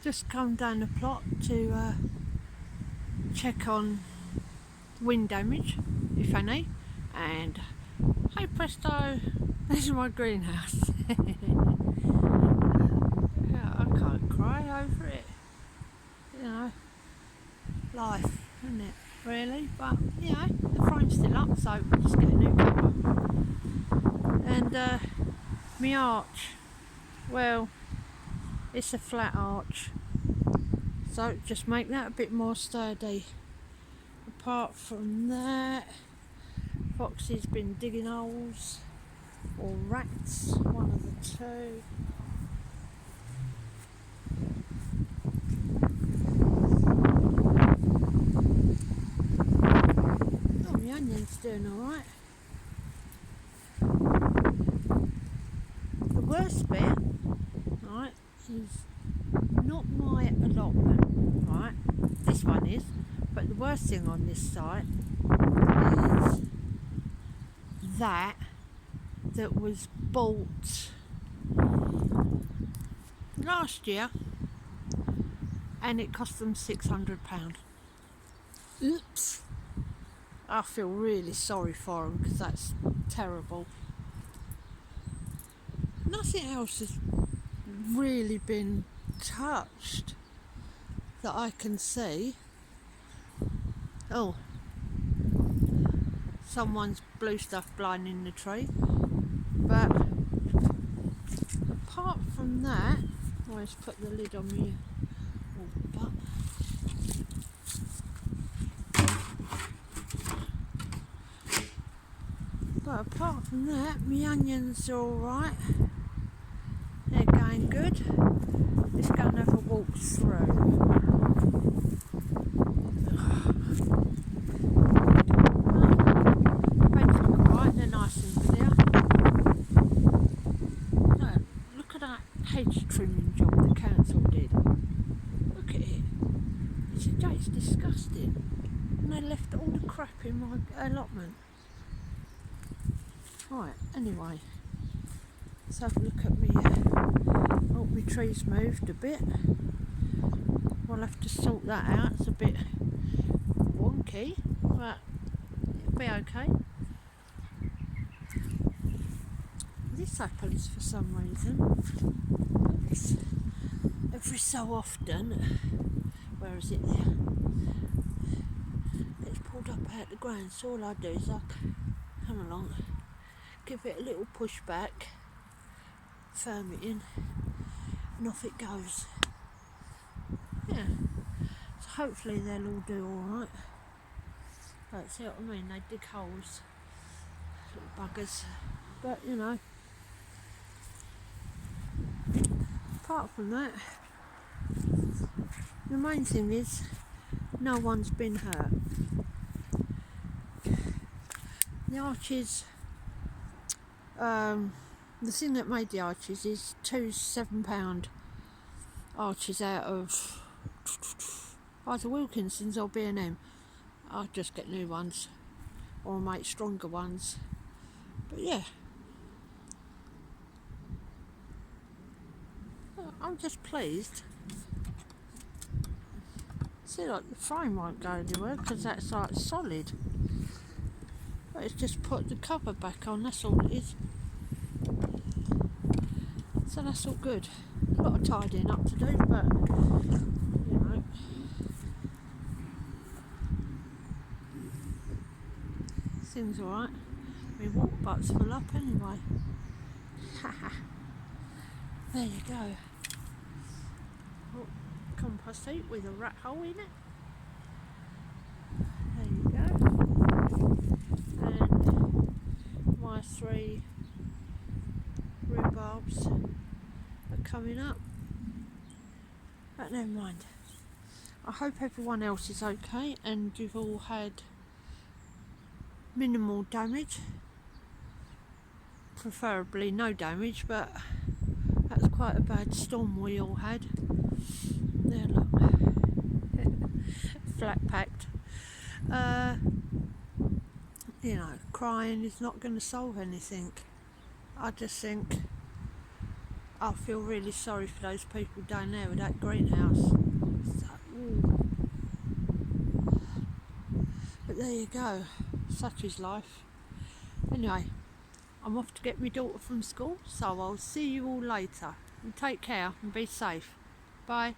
just come down the plot to check on wind damage, if any, and hey presto, there's my greenhouse. Yeah, I can't cry over it, you know, life, isn't it, really? But, you know, the frame's still up, so we'll just get a new cover. And my arch, well, it's a flat arch, so just make that a bit more sturdy. Apart from that, Foxy's been digging holes, or rats, one of the two. Oh, my onion's doing alright. The worst bit, right, is not my allotment, right, this one is, but the worst thing on this site is that was bought last year and it cost them £600. Oops. I feel really sorry for them because that's terrible. Nothing else has really been touched that I can see. Oh, someone's blue stuff blinding the tree, but apart from that, I'll just put the lid on me. But apart from that, my onions are alright. They're going good. Let's go and have a walk through. Beds look alright, they're nice and clear. No, look at that hedge trimming job the council did. Look at it. It's disgusting. And they left all the crap in my allotment. Right, anyway, let's have a look at me. Oh, my tree's moved a bit. We'll have to sort that out. It's a bit wonky, but it'll be okay. This apple is, for some reason, every so often, where is it there? It's pulled up out the ground, so all I do is I come along, give it a little push back, firm it in, and off it goes. Yeah, so hopefully they'll all do alright. But see what I mean, they dig holes, little buggers. But you know, apart from that, the main thing is no one's been hurt. The arches, the thing that made the arches is two £7 arches out of either Wilkinson's or B&M. I'll just get new ones or make stronger ones. But yeah, I'm just pleased. See, like the frame won't go anywhere because that's like solid. But it's just put the cover back on, that's all it is. So that's all good. A lot of tidying up to do, but you know, seems alright. My water butt's full up anyway. There you go. Oh, compost heap with a rat hole in it. There you go. And my 3 rhubarbs are coming up. But never mind. I hope everyone else is okay and you've all had minimal damage. Preferably no damage, but that's quite a bad storm we all had. There, look. Flat packed. You know, crying is not going to solve anything. I just think I feel really sorry for those people down there with that greenhouse. So, but there you go, such is life. Anyway, I'm off to get my daughter from school, so I'll see you all later. And take care and be safe. Bye.